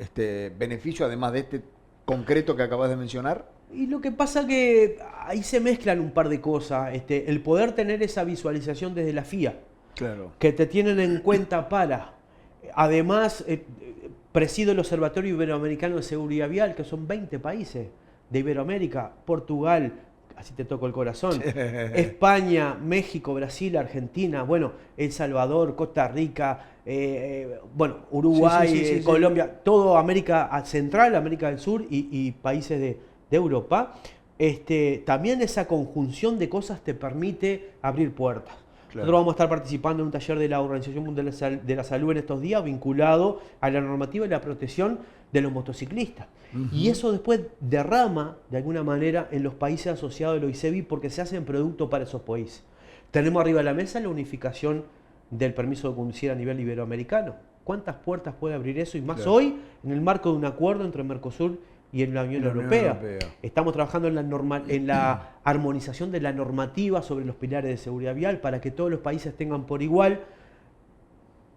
beneficio, además de este concreto que acabas de mencionar? Y lo que pasa que ahí se mezclan un par de cosas, el poder tener esa visualización desde la FIA, Claro. que te tienen en cuenta además, presido el Observatorio Iberoamericano de Seguridad Vial, que son 20 países de Iberoamérica, Portugal, así te toco el corazón, España, México, Brasil, Argentina, bueno, El Salvador, Costa Rica, Uruguay, Sí. Colombia, todo América Central, América del Sur y países de Europa. También esa conjunción de cosas te permite abrir puertas. Claro. Nosotros vamos a estar participando en un taller de la Organización Mundial de la Salud en estos días vinculado a la normativa y la protección de los motociclistas. Y eso después derrama de alguna manera en los países asociados al OICEBI porque se hacen productos para esos países. Tenemos arriba de la mesa la unificación del permiso de conducir a nivel iberoamericano. ¿Cuántas puertas puede abrir eso? Y más Claro. hoy en el marco de un acuerdo entre Mercosur y en la Unión Europea. Estamos trabajando en la armonización de la normativa sobre los pilares de seguridad vial para que todos los países tengan por igual,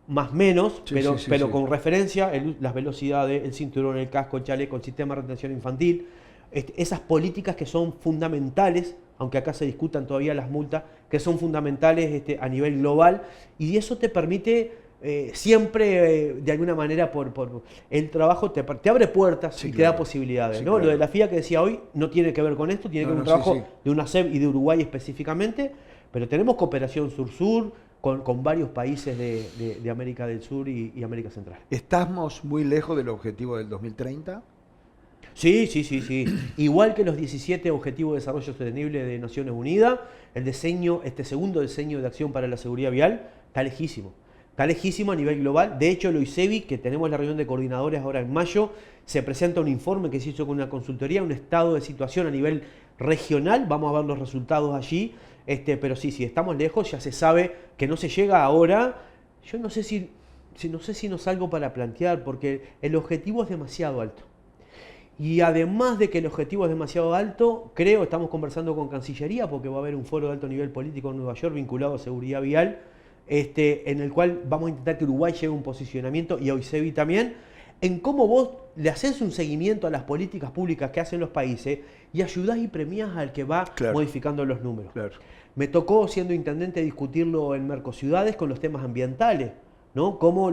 más menos, pero con referencia, las velocidades, el cinturón, el casco, el chaleco, el sistema de retención infantil, esas políticas que son fundamentales, aunque acá se discutan todavía las multas, que son fundamentales a nivel global, y eso te permite siempre, de alguna manera, por el trabajo te abre puertas y te da posibilidades. Sí, ¿no? claro. Lo de la FIA que decía hoy no tiene que ver con esto, tiene que ver con un trabajo de UNACEB y de Uruguay específicamente, pero tenemos cooperación sur-sur con varios países de América del Sur y América Central. ¿Estamos muy lejos del objetivo del 2030? Sí. Igual que los 17 Objetivos de Desarrollo Sostenible de Naciones Unidas, el diseño, segundo diseño de acción para la seguridad vial está lejísimo. Está lejísimo a nivel global. De hecho, el OICEBI, que tenemos la reunión de coordinadores ahora en mayo, se presenta un informe que se hizo con una consultoría, un estado de situación a nivel regional. Vamos a ver los resultados allí. Pero sí, estamos lejos, ya se sabe que no se llega ahora. Yo no sé si nos algo para plantear, porque el objetivo es demasiado alto. Y además de que el objetivo es demasiado alto, estamos conversando con Cancillería, porque va a haber un foro de alto nivel político en Nueva York vinculado a seguridad vial, en el cual vamos a intentar que Uruguay lleve un posicionamiento, y a OICEBI también, en cómo vos le haces un seguimiento a las políticas públicas que hacen los países y ayudás y premiás al que va modificando los números. Claro. Me tocó, siendo intendente, discutirlo en Mercociudades con los temas ambientales, ¿no? Cómo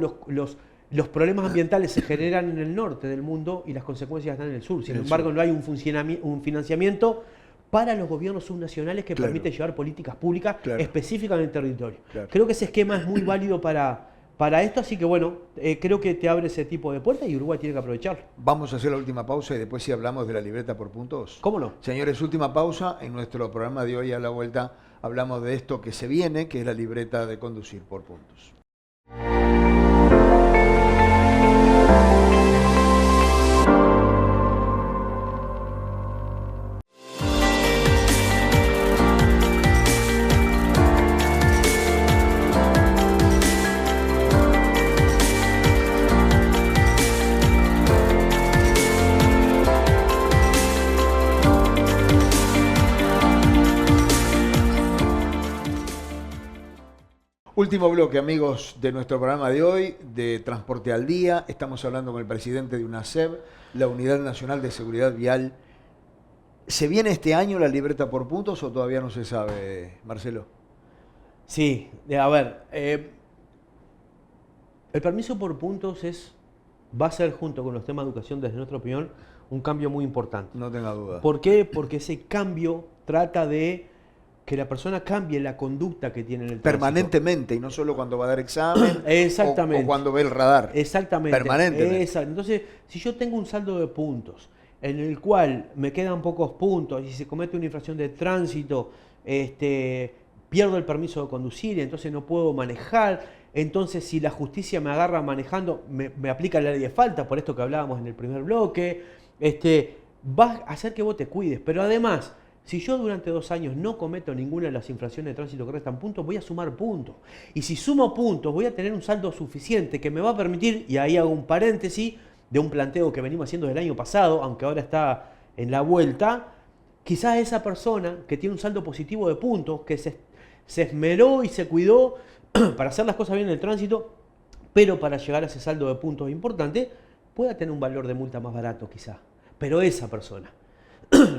los problemas ambientales se generan en el norte del mundo y las consecuencias están en el sur. Sin embargo, no hay un financiamiento para los gobiernos subnacionales que permite llevar políticas públicas específicas en el territorio. Creo que ese esquema es muy válido para esto, así que bueno, creo que te abre ese tipo de puertas y Uruguay tiene que aprovecharlo. Vamos a hacer la última pausa y después sí hablamos de la libreta por puntos. ¿Cómo no? Señores, última pausa. En nuestro programa de hoy a la vuelta hablamos de esto que se viene, que es la libreta de conducir por puntos. Último bloque, amigos, de nuestro programa de hoy, de Transporte al Día. Estamos hablando con el presidente de UNASEV, la Unidad Nacional de Seguridad Vial. ¿Se viene este año la libreta por puntos o todavía no se sabe, Marcelo? Sí, a ver, el permiso por puntos va a ser, junto con los temas de educación, desde nuestra opinión, un cambio muy importante. No tenga duda. ¿Por qué? Porque ese cambio trata de que la persona cambie la conducta que tiene en el tránsito. Permanentemente, y no solo cuando va a dar examen Exactamente. O cuando ve el radar. Exactamente. Permanentemente. Entonces, si yo tengo un saldo de puntos en el cual me quedan pocos puntos y se comete una infracción de tránsito, pierdo el permiso de conducir y entonces no puedo manejar, entonces si la justicia me agarra manejando, me aplica la ley de falta, por esto que hablábamos en el primer bloque, va a hacer que vos te cuides, pero además, si yo durante 2 años no cometo ninguna de las infracciones de tránsito que restan puntos, voy a sumar puntos. Y si sumo puntos, voy a tener un saldo suficiente que me va a permitir, y ahí hago un paréntesis de un planteo que venimos haciendo del año pasado, aunque ahora está en la vuelta, quizás esa persona que tiene un saldo positivo de puntos, que se esmeró y se cuidó para hacer las cosas bien en el tránsito, pero para llegar a ese saldo de puntos importante, pueda tener un valor de multa más barato quizás. Pero esa persona.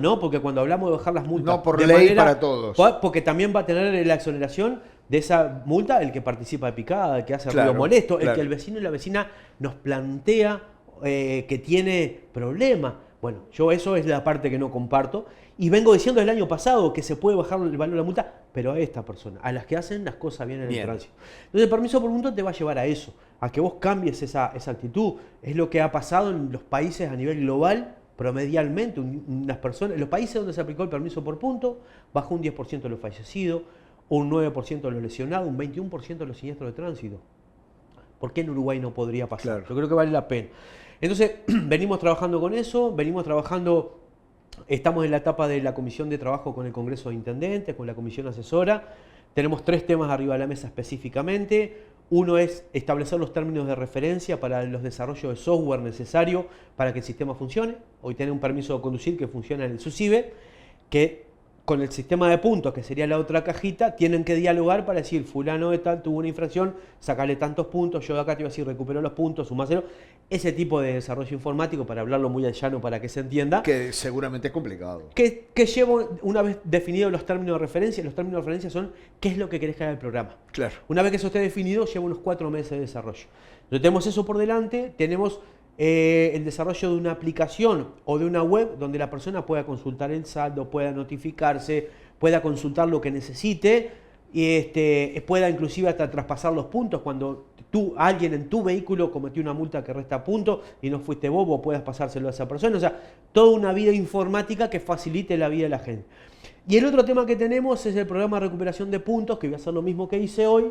¿No? Porque cuando hablamos de bajar las multas... No por ley para todos. Porque también va a tener la exoneración de esa multa el que participa de picada, el que hace ruido molesto, el que el vecino y la vecina nos plantea que tiene problemas. Bueno, yo eso es la parte que no comparto. Y vengo diciendo desde el año pasado que se puede bajar el valor de la multa, pero a esta persona, a las que hacen las cosas bien en el tránsito. Entonces el permiso por punto te va a llevar a eso, a que vos cambies esa actitud. Es lo que ha pasado en los países a nivel global. Promedialmente, unas personas, en los países donde se aplicó el permiso por punto, bajó un 10% de los fallecidos, un 9% de los lesionados, un 21% de los siniestros de tránsito. ¿Por qué en Uruguay no podría pasar? Claro. Yo creo que vale la pena. Entonces, venimos trabajando con eso, estamos en la etapa de la comisión de trabajo con el Congreso de Intendentes, con la comisión asesora. Tenemos 3 temas arriba de la mesa específicamente. Uno es establecer los términos de referencia para los desarrollos de software necesarios para que el sistema funcione. Hoy tiene un permiso de conducir que funciona en el SUSIBE, que con el sistema de puntos, que sería la otra cajita, tienen que dialogar para decir, fulano de tal tuvo una infracción, sacarle tantos puntos, yo de acá te iba a decir, recupero los puntos, sumáselo. Ese tipo de desarrollo informático, para hablarlo muy al llano para que se entienda. Que seguramente es complicado. Que llevo, una vez definidos los términos de referencia, los términos de referencia son qué es lo que querés que haga el programa. Claro. Una vez que eso esté definido, lleva unos 4 meses de desarrollo. Entonces tenemos eso por delante, tenemos el desarrollo de una aplicación o de una web donde la persona pueda consultar el saldo, pueda notificarse, pueda consultar lo que necesite y pueda inclusive hasta traspasar los puntos cuando alguien en tu vehículo cometió una multa que resta puntos y no fuiste vos, vos puedas pasárselo a esa persona. O sea, toda una vida informática que facilite la vida de la gente. Y el otro tema que tenemos es el programa de recuperación de puntos, que voy a hacer lo mismo que hice hoy,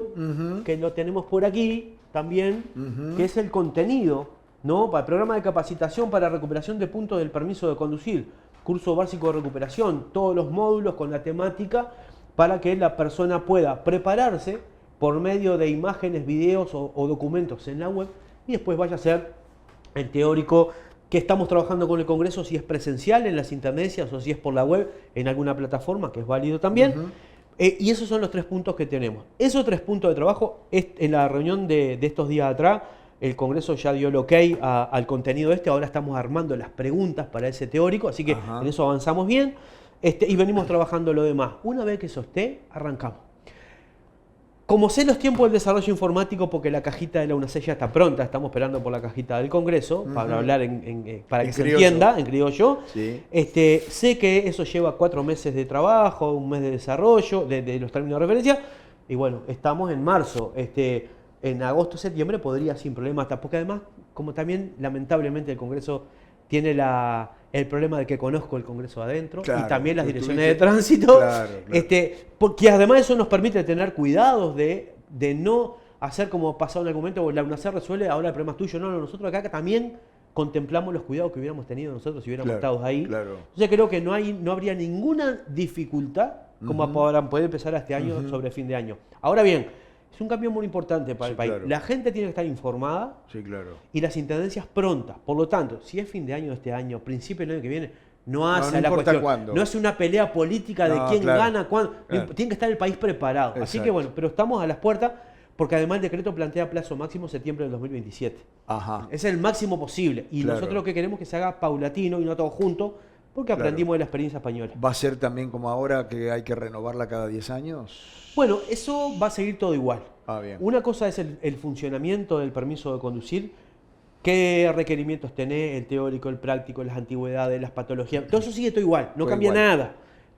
que lo tenemos por aquí también, que es el contenido, ¿no? Para el programa de capacitación para recuperación de puntos del permiso de conducir, curso básico de recuperación, todos los módulos con la temática para que la persona pueda prepararse por medio de imágenes, videos o documentos en la web y después vaya a hacer el teórico que estamos trabajando con el Congreso, si es presencial en las intermedias o si es por la web en alguna plataforma, que es válido también. Y esos son los 3 puntos que tenemos. Esos 3 puntos de trabajo, en la reunión de estos días atrás, el Congreso ya dio el ok al contenido ahora estamos armando las preguntas para ese teórico, así que en eso avanzamos bien y venimos trabajando lo demás. Una vez que eso esté, arrancamos. Como sé los tiempos del desarrollo informático, porque la cajita de la UNACEF ya está pronta, estamos esperando por la cajita del Congreso, para hablar para que se entienda, en criollo. Sí. Sé que eso lleva 4 meses de trabajo, 1 mes de desarrollo, de los términos de referencia, y bueno, estamos en marzo. En agosto, septiembre podría sin problema estar, porque además, como también lamentablemente el Congreso tiene el problema de que conozco el Congreso adentro, claro, y también las direcciones de tránsito, claro. Porque además eso nos permite tener cuidados de no hacer como pasado en algún momento, la UNACEF resuelve, ahora el problema es tuyo. No, nosotros acá también contemplamos los cuidados que hubiéramos tenido nosotros si hubiéramos estado ahí. Claro. Entonces creo que no habría ninguna dificultad como para poder empezar este año sobre fin de año. Ahora bien, es un cambio muy importante para el país. Claro. La gente tiene que estar informada, claro, y las intendencias prontas. Por lo tanto, si es fin de año de este año, principio del año que viene, no hace la cuestión. Cuándo. No es una pelea política de quién gana, cuándo. Claro. Tiene que estar el país preparado. Exacto. Así que bueno, pero estamos a las puertas, porque además el decreto plantea plazo máximo septiembre del 2027. Ajá. Es el máximo posible. Y claro, nosotros lo que queremos es que se haga paulatino y no todo junto, porque aprendimos de la experiencia española. ¿Va a ser también como ahora que hay que renovarla cada 10 años? Bueno, eso va a seguir todo igual. Bien. Una cosa es el funcionamiento del permiso de conducir, qué requerimientos tenés, el teórico, el práctico, las antigüedades, las patologías. Todo eso sigue todo igual, no cambia nada.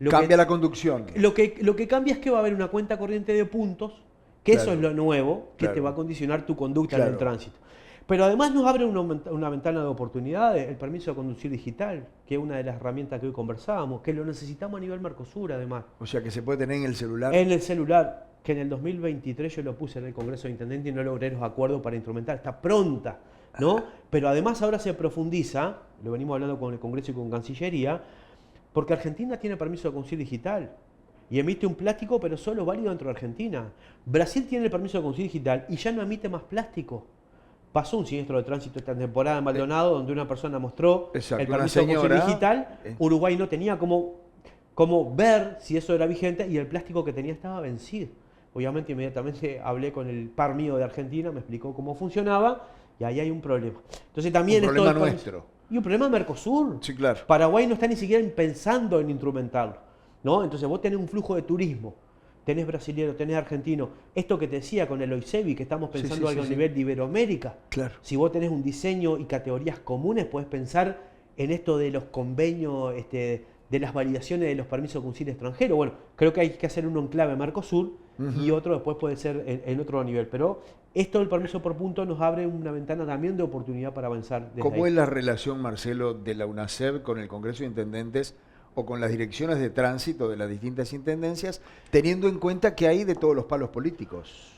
Cambia la conducción. Lo que cambia es que va a haber una cuenta corriente de puntos, que claro, eso es lo nuevo, que claro, te va a condicionar tu conducta claro, en el tránsito. Pero además nos abre una ventana de oportunidades, el permiso de conducir digital, que es una de las herramientas que hoy conversábamos, que lo necesitamos a nivel Mercosur además. O sea, que se puede tener en el celular. En el celular, que en el 2023 yo lo puse en el Congreso de Intendentes y no logré los acuerdos para instrumentar, está pronta, ¿no? Pero además ahora se profundiza, lo venimos hablando con el Congreso y con Cancillería, porque Argentina tiene permiso de conducir digital y emite un plástico, pero solo válido dentro de Argentina. Brasil tiene el permiso de conducir digital y ya no emite más plástico. Pasó un siniestro de tránsito esta temporada en Maldonado, donde una persona mostró el permiso de conducir digital. Uruguay no tenía como ver si eso era vigente y el plástico que tenía estaba vencido. Obviamente inmediatamente hablé con el par mío de Argentina, me explicó cómo funcionaba y ahí hay un problema. Entonces también un problema nuestro. Y un problema de Mercosur. Sí, claro. Paraguay no está ni siquiera pensando en instrumentarlo, ¿no? Entonces vos tenés un flujo de turismo, tenés brasilero, tenés argentino. Esto que te decía con el OICEBI, que estamos pensando algo a nivel de Iberoamérica. Claro. Si vos tenés un diseño y categorías comunes, podés pensar en esto de los convenios, de las validaciones de los permisos de conducir extranjero. Bueno, creo que hay que hacer uno en clave Mercosur y otro después puede ser en otro nivel. Pero esto del permiso por punto nos abre una ventana también de oportunidad para avanzar. ¿Cómo es la relación, Marcelo, de la UNACEF con el Congreso de Intendentes o con las direcciones de tránsito de las distintas intendencias, teniendo en cuenta que hay de todos los palos políticos?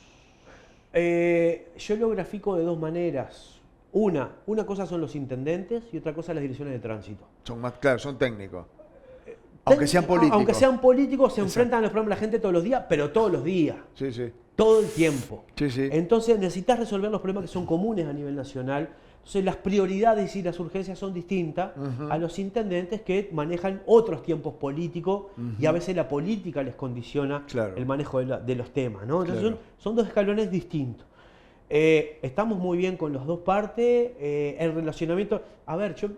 Yo lo grafico de dos maneras. Una cosa son los intendentes y otra cosa las direcciones de tránsito. Son más claros, son técnicos. Aunque sean políticos. Aunque sean políticos, se enfrentan a los problemas de la gente todos los días, pero todos los días. Sí, sí. Todo el tiempo. Sí, sí. Entonces necesitas resolver los problemas que son comunes a nivel nacional. Entonces las prioridades y las urgencias son distintas a los intendentes que manejan otros tiempos políticos y a veces la política les condiciona el manejo de los temas, ¿no? Entonces son dos escalones distintos. Estamos muy bien con las dos partes. El relacionamiento... A ver, yo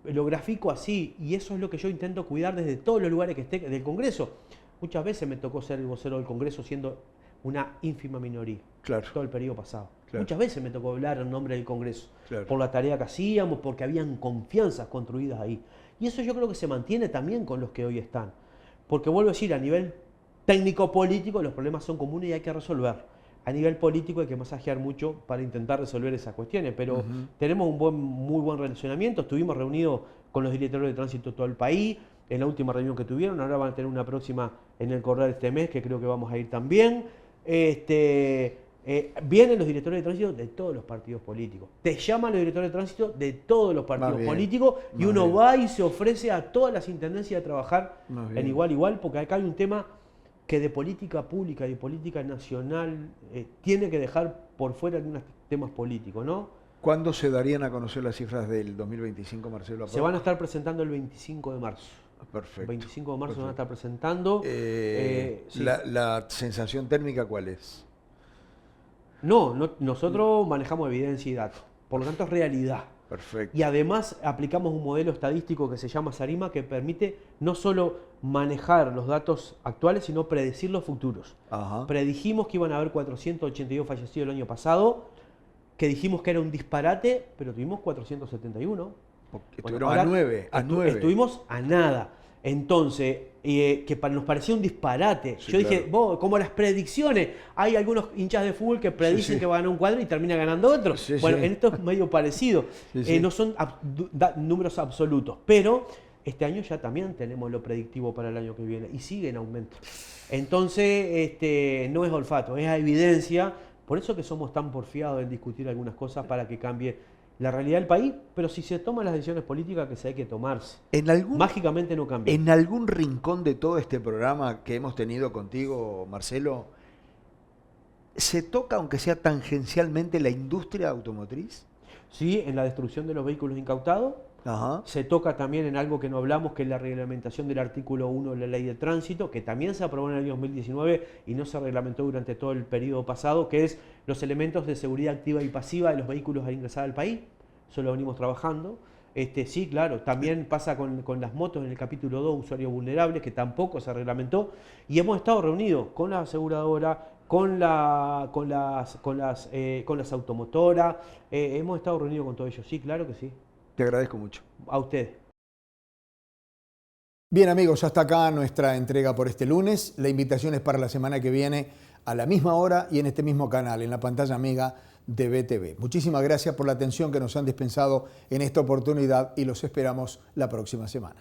lo grafico así y eso es lo que yo intento cuidar desde todos los lugares que esté del Congreso. Muchas veces me tocó ser el vocero del Congreso siendo una ínfima minoría, todo el periodo pasado. Muchas veces me tocó hablar en nombre del Congreso, por la tarea que hacíamos, porque habían confianzas construidas ahí. Y eso yo creo que se mantiene también con los que hoy están. Porque vuelvo a decir, a nivel técnico-político los problemas son comunes y hay que resolver. A nivel político hay que masajear mucho para intentar resolver esas cuestiones, pero tenemos un muy buen relacionamiento. Estuvimos reunidos con los directores de tránsito de todo el país, en la última reunión que tuvieron, ahora van a tener una próxima en el correr de este mes, que creo que vamos a ir también. Vienen los directores de tránsito de todos los partidos políticos. Te llaman los directores de tránsito de todos los partidos políticos y uno va y se ofrece a todas las intendencias a trabajar en igual, porque acá hay un tema que de política pública y política nacional tiene que dejar por fuera algunos temas políticos, ¿no? ¿Cuándo se darían a conocer las cifras del 2025, Marcelo? Se van a estar presentando el 25 de marzo. Perfecto. El 25 de marzo se van a estar presentando. Sí. ¿La sensación térmica cuál es? No, nosotros manejamos evidencia y datos, por lo tanto es realidad. Perfecto. Y además aplicamos un modelo estadístico que se llama SARIMA, que permite no solo manejar los datos actuales, sino predecir los futuros. Ajá. Predijimos que iban a haber 482 fallecidos el año pasado, que dijimos que era un disparate, pero tuvimos 471. Estuvieron a 9. Estuvimos a nada. Entonces, que nos parecía un disparate. Sí, Yo dije, claro. como las predicciones, hay algunos hinchas de fútbol que predicen que va a ganar un cuadro y termina ganando otro. Sí, bueno, sí. en esto es medio parecido. Sí. No son números absolutos, pero este año ya también tenemos lo predictivo para el año que viene y sigue en aumento. Entonces, no es olfato, es evidencia. Por eso que somos tan porfiados en discutir algunas cosas para que cambie la realidad del país, pero si se toman las decisiones políticas que se hay que tomarse. Mágicamente no cambia. En algún rincón de todo este programa que hemos tenido contigo, Marcelo, ¿se toca, aunque sea tangencialmente, la industria automotriz? Sí, en la destrucción de los vehículos incautados. Ajá. Se toca también en algo que no hablamos, que es la reglamentación del artículo 1 de la Ley de Tránsito, que también se aprobó en el año 2019 y no se reglamentó durante todo el periodo pasado, que es los elementos de seguridad activa y pasiva de los vehículos al ingresar al país. Eso lo venimos trabajando. Sí, claro, también pasa con las motos en el capítulo 2, usuarios vulnerables, que tampoco se reglamentó. Y hemos estado reunidos con la aseguradora, con las automotoras, hemos estado reunidos con todos ellos. Sí, claro que sí. Te agradezco mucho. A usted. Bien amigos, hasta acá nuestra entrega por este lunes. La invitación es para la semana que viene a la misma hora y en este mismo canal, en la pantalla amiga de BTV. Muchísimas gracias por la atención que nos han dispensado en esta oportunidad y los esperamos la próxima semana.